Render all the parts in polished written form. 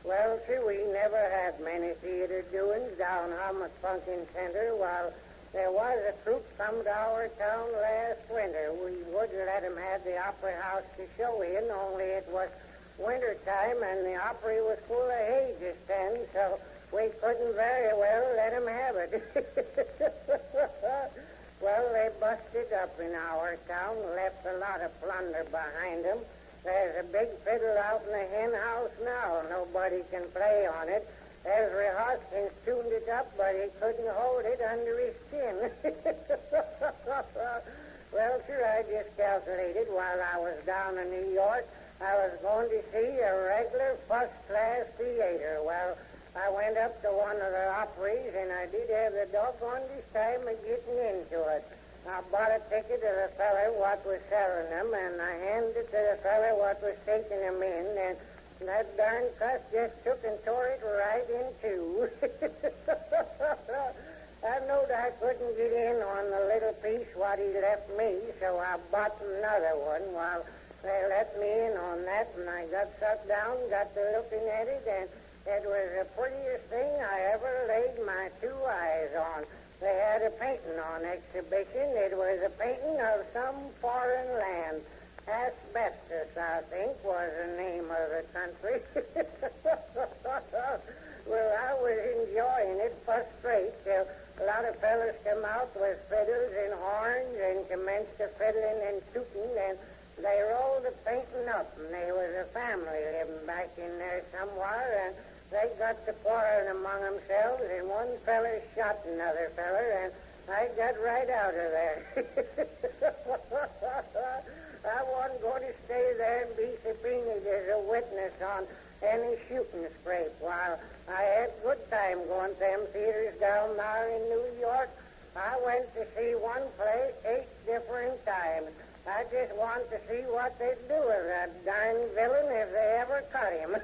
Well, see, we never had many theater doings down home at Funkin' Center. While there was a troupe come to our town last winter, we would let 'em have the Opry House to show in, only it was winter time and the Opry was full of hay just then, so we couldn't very well let 'em have it. Well, they busted up in our town, left a lot of plunder behind 'em. There's a big fiddle out in the hen house now. Nobody can play on it. Ezra Hoskins tuned it up, but he couldn't hold it under his chin. Well, sure, I just calculated while I was down in New York, I was going to see a regular first-class theater. Well, I went up to one of the Opries, and I did have the doggonedest time of getting into it. I bought a ticket to the feller what was selling them, and I handed it to the feller what was taking them in, and that darn cuss just took and tore it right in two. I knowed I couldn't get in on the little piece what he left me, so I bought another one. Well, they let me in on that, and I got sat down, got to looking at it, and it was the prettiest thing I ever laid my two eyes on. They had a painting on exhibition. It was a painting of some foreign land. Asbestos, I think, was the name of the country. Well, I was enjoying it first rate till a lot of fellas come out with fiddles and horns and commenced to fiddling and tooting, and they rolled the painting up, and there was a family living back in there somewhere, and they got to quarreling among themselves, and one feller shot another feller, and I got right out of there. I wasn't going to stay there and be subpoenaed as a witness on any shooting scrape. While I had good time going to them theaters down there in New York, I went to see one play 8 different times. I just wanted to see what they'd do with that darn villain if they ever caught him.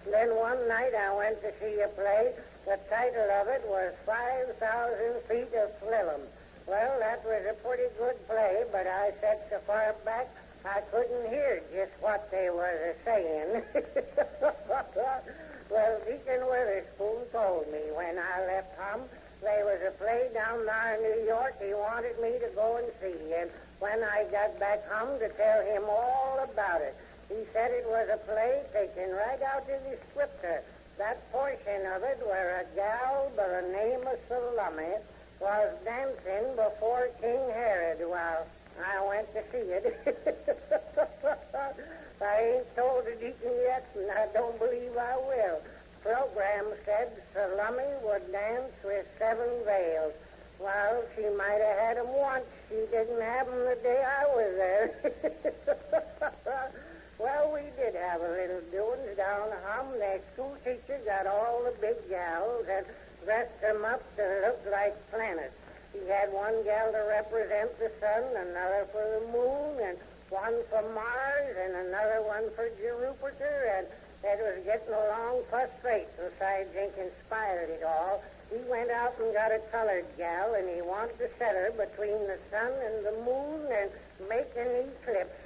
Then one night I went to see a play. The title of it was 5,000 Feet of Slalom. Well, that was a pretty good play, but I sat so far back I couldn't hear just what they were saying. Well, Deacon Witherspoon told me when I left home there was a play down there in New York he wanted me to go and see, and when I got back home to tell him all about it, he said it was a play taken right out of the scripture. That portion of it where a gal by the name of Salome was dancing before King Herod while I went to see it. I ain't told the deacon yet, and I don't believe I will. Program said Salome would dance with 7 veils. Well, she might have had 'em once. She didn't have 'em the day I was there. Well, we did have a little doings down home. The school teacher got all the big gals and dressed them up to look like planets. He had one gal to represent the sun, another for the moon, and one for Mars, and another one for Jupiter, and it was getting along first rate. Besides, Jenkins inspired it all. He went out and got a colored gal, and he wanted to set her between the sun and the moon and make an eclipse.